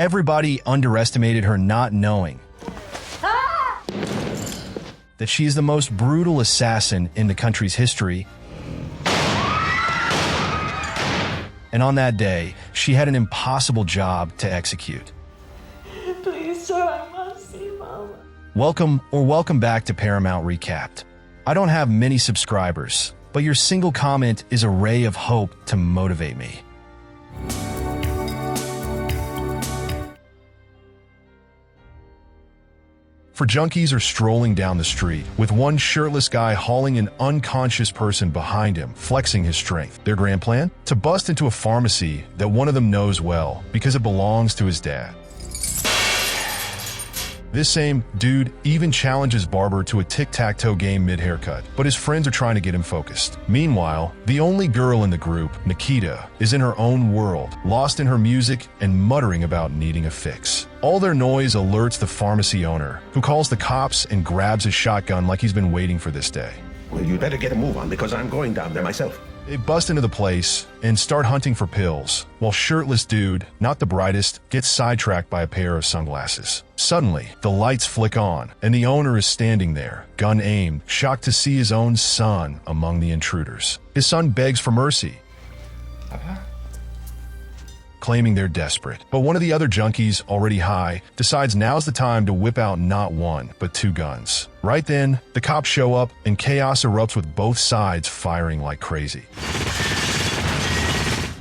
Everybody underestimated her, not knowing that she is the most brutal assassin in the country's history. And on that day, she had an impossible job to execute. Please, sir, I must see Mama. Welcome back to Paramount Recapped. I don't have many subscribers, but your single comment is a ray of hope to motivate me. For junkies are strolling down the street, with one shirtless guy hauling an unconscious person behind him, flexing his strength. Their grand plan? To bust into a pharmacy that one of them knows well, because it belongs to his dad. This same dude even challenges Barber to a tic-tac-toe game mid-haircut, but his friends are trying to get him focused. Meanwhile, the only girl in the group, Nikita, is in her own world, lost in her music and muttering about needing a fix. All their noise alerts the pharmacy owner, who calls the cops and grabs his shotgun like he's been waiting for this day. Well, you better get a move on because I'm going down there myself. They bust into the place and start hunting for pills, while shirtless dude, not the brightest, gets sidetracked by a pair of sunglasses. Suddenly, the lights flick on, and the owner is standing there, gun aimed, shocked to see his own son among the intruders. His son begs for mercy, claiming they're desperate. But one of the other junkies, already high, decides now's the time to whip out not one, but two guns. Right then, the cops show up and chaos erupts with both sides firing like crazy.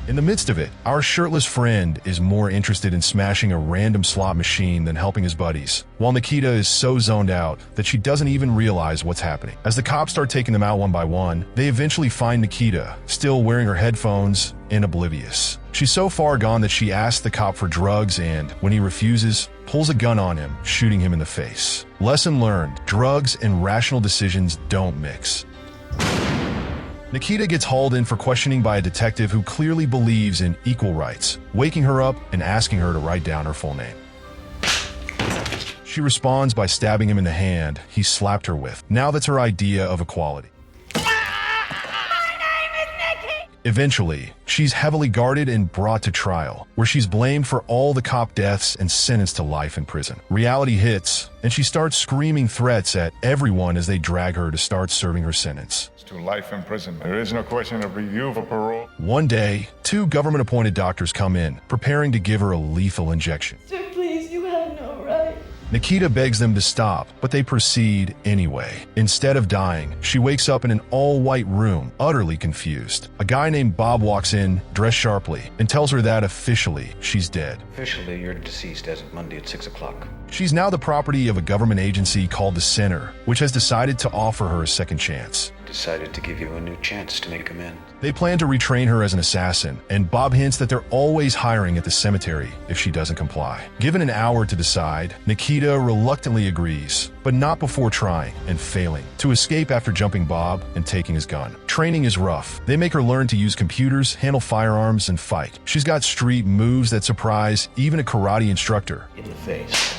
In the midst of it, our shirtless friend is more interested in smashing a random slot machine than helping his buddies, while Nikita is so zoned out that she doesn't even realize what's happening. As the cops start taking them out one by one, they eventually find Nikita, still wearing her headphones and oblivious. She's so far gone that she asks the cop for drugs and, when he refuses, pulls a gun on him, shooting him in the face. Lesson learned: drugs and rational decisions don't mix. Nikita gets hauled in for questioning by a detective who clearly believes in equal rights, waking her up and asking her to write down her full name. She responds by stabbing him in the hand he slapped her with. Now that's her idea of equality. Eventually, she's heavily guarded and brought to trial, where she's blamed for all the cop deaths and sentenced to life in prison. Reality hits, and she starts screaming threats at everyone as they drag her to start serving her sentence. To life in prison. There is no question of review for parole. One day, two government-appointed doctors come in, preparing to give her a lethal injection. Sir, please, you have no right. Nikita begs them to stop, but they proceed anyway. Instead of dying, she wakes up in an all-white room, utterly confused. A guy named Bob walks in, dressed sharply, and tells her that officially, she's dead. Officially, you're deceased as of Monday at 6 o'clock. She's now the property of a government agency called the Center, which has decided to offer her a second chance. Decided to give you a new chance to make amends. They plan to retrain her as an assassin, and Bob hints that they're always hiring at the cemetery if she doesn't comply. Given an hour to decide, Nikita reluctantly agrees, but not before trying and failing to escape after jumping Bob and taking his gun. Training is rough. They make her learn to use computers, handle firearms, and fight. She's got street moves that surprise even a karate instructor, In the face.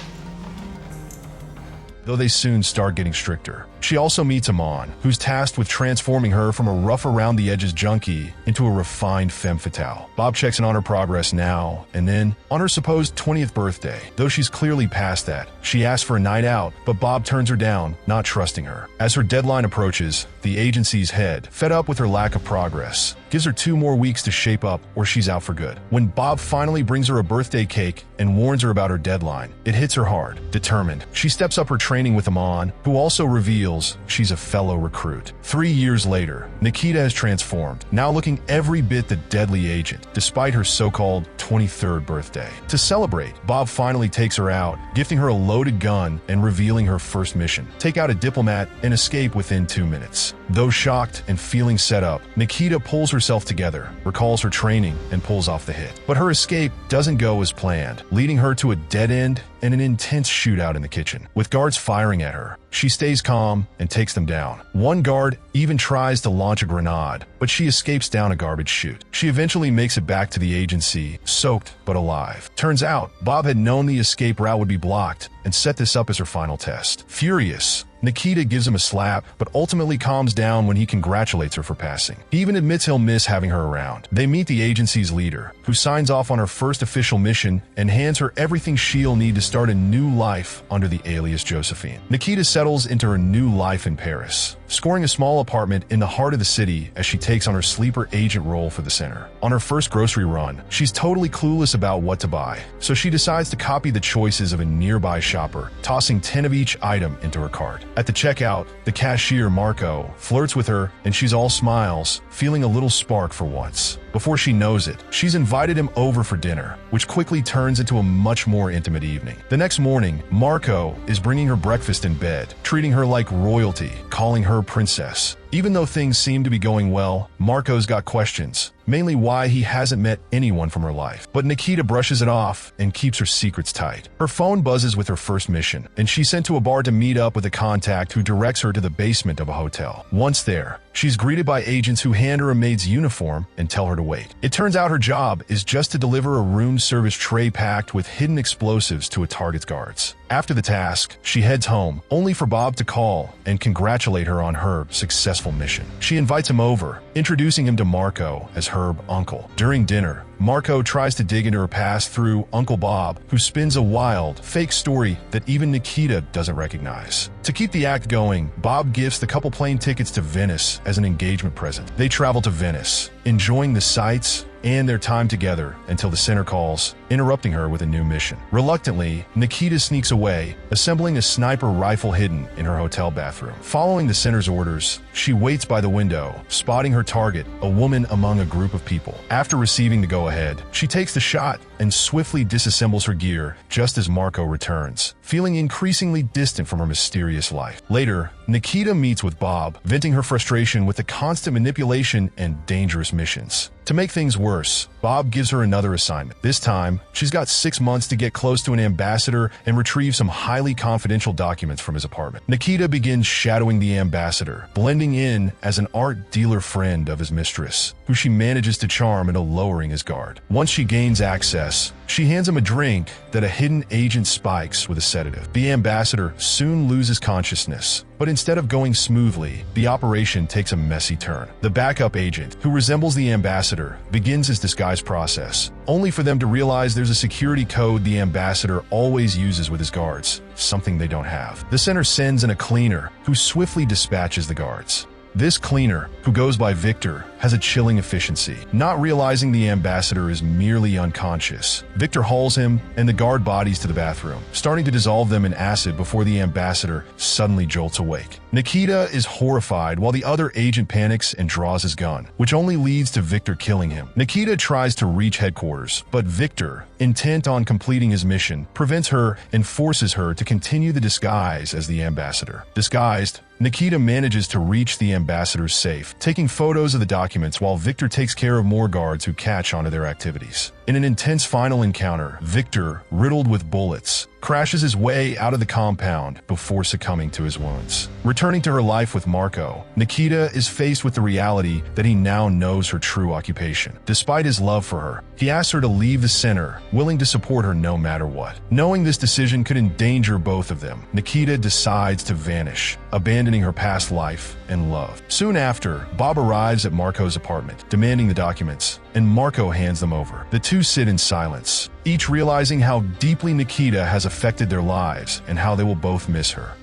though they soon start getting stricter. She also meets Amon, who's tasked with transforming her from a rough-around-the-edges junkie into a refined femme fatale. Bob checks in on her progress now, and then, on her supposed 20th birthday, though she's clearly past that, she asks for a night out, but Bob turns her down, not trusting her. As her deadline approaches, the agency's head, fed up with her lack of progress, gives her 2 more weeks to shape up or she's out for good. When Bob finally brings her a birthday cake and warns her about her deadline, it hits her hard. Determined, she steps up her training with Amon, who also reveals she's a fellow recruit. 3 years later, Nikita has transformed, now looking every bit the deadly agent, despite her so-called 23rd birthday. To celebrate, Bob finally takes her out, gifting her a loaded gun and revealing her first mission: take out a diplomat and escape within 2 minutes. Though shocked and feeling set up, Nikita pulls herself together, recalls her training, and pulls off the hit. But her escape doesn't go as planned, leading her to a dead end and an intense shootout in the kitchen, with guards firing at her. She stays calm and takes them down. One guard even tries to launch a grenade, but she escapes down a garbage chute. She eventually makes it back to the agency, soaked but alive. Turns out, Bob had known the escape route would be blocked and set this up as her final test. Furious, Nikita gives him a slap, but ultimately calms down when he congratulates her for passing. He even admits he'll miss having her around. They meet the agency's leader, who signs off on her first official mission and hands her everything she'll need to start a new life under the alias Josephine. Nikita settles into her new life in Paris, scoring a small apartment in the heart of the city as she takes on her sleeper agent role for the center. On her first grocery run, she's totally clueless about what to buy, so she decides to copy the choices of a nearby shopper, tossing 10 of each item into her cart. At the checkout, the cashier, Marco, flirts with her and she's all smiles, feeling a little spark for once. Before she knows it, she's invited him over for dinner, which quickly turns into a much more intimate evening. The next morning, Marco is bringing her breakfast in bed, treating her like royalty, calling her princess. Even though things seem to be going well, Marco's got questions, mainly why he hasn't met anyone from her life. But Nikita brushes it off and keeps her secrets tight. Her phone buzzes with her first mission, and she's sent to a bar to meet up with a contact who directs her to the basement of a hotel. Once there, she's greeted by agents who hand her a maid's uniform and tell her to wait. It turns out her job is just to deliver a room service tray packed with hidden explosives to a target's guards. After the task, she heads home, only for Bob to call and congratulate her on her successful mission. She invites him over, introducing him to Marco as her uncle. During dinner, Marco tries to dig into her past through Uncle Bob, who spins a wild, fake story that even Nikita doesn't recognize. To keep the act going, Bob gifts the couple plane tickets to Venice as an engagement present. They travel to Venice, enjoying the sights and their time together until the center calls, interrupting her with a new mission. Reluctantly, Nikita sneaks away, assembling a sniper rifle hidden in her hotel bathroom. Following the center's orders, she waits by the window, spotting her target, a woman among a group of people. After receiving the go-ahead, she takes the shot and swiftly disassembles her gear just as Marco returns, feeling increasingly distant from her mysterious life. Later, Nikita meets with Bob, venting her frustration with the constant manipulation and dangerous missions. To make things worse, Bob gives her another assignment. This time, she's got 6 months to get close to an ambassador and retrieve some highly confidential documents from his apartment. Nikita begins shadowing the ambassador, blending in as an art dealer friend of his mistress, who she manages to charm into lowering his guard. Once she gains access, she hands him a drink that a hidden agent spikes with a sedative. The ambassador soon loses consciousness, but instead of going smoothly, the operation takes a messy turn. The backup agent, who resembles the ambassador, begins his disguise process, only for them to realize there's a security code the ambassador always uses with his guards, something they don't have. The center sends in a cleaner, who swiftly dispatches the guards. This cleaner, who goes by Victor, has a chilling efficiency. Not realizing the ambassador is merely unconscious, Victor hauls him and the guard bodies to the bathroom, starting to dissolve them in acid before the ambassador suddenly jolts awake. Nikita is horrified while the other agent panics and draws his gun, which only leads to Victor killing him. Nikita tries to reach headquarters, but Victor, intent on completing his mission, prevents her and forces her to continue the disguise as the ambassador. Disguised, Nikita manages to reach the ambassador's safe, taking photos of the documents while Victor takes care of more guards who catch onto their activities. In an intense final encounter, Victor, riddled with bullets, crashes his way out of the compound before succumbing to his wounds. Returning to her life with Marco, Nikita is faced with the reality that he now knows her true occupation. Despite his love for her, he asks her to leave the center, willing to support her no matter what. Knowing this decision could endanger both of them, Nikita decides to vanish, abandoning her past life and love. Soon after, Bob arrives at Marco's apartment, demanding the documents, and Marco hands them over. The two sit in silence, each realizing how deeply Nikita has affected their lives and how they will both miss her.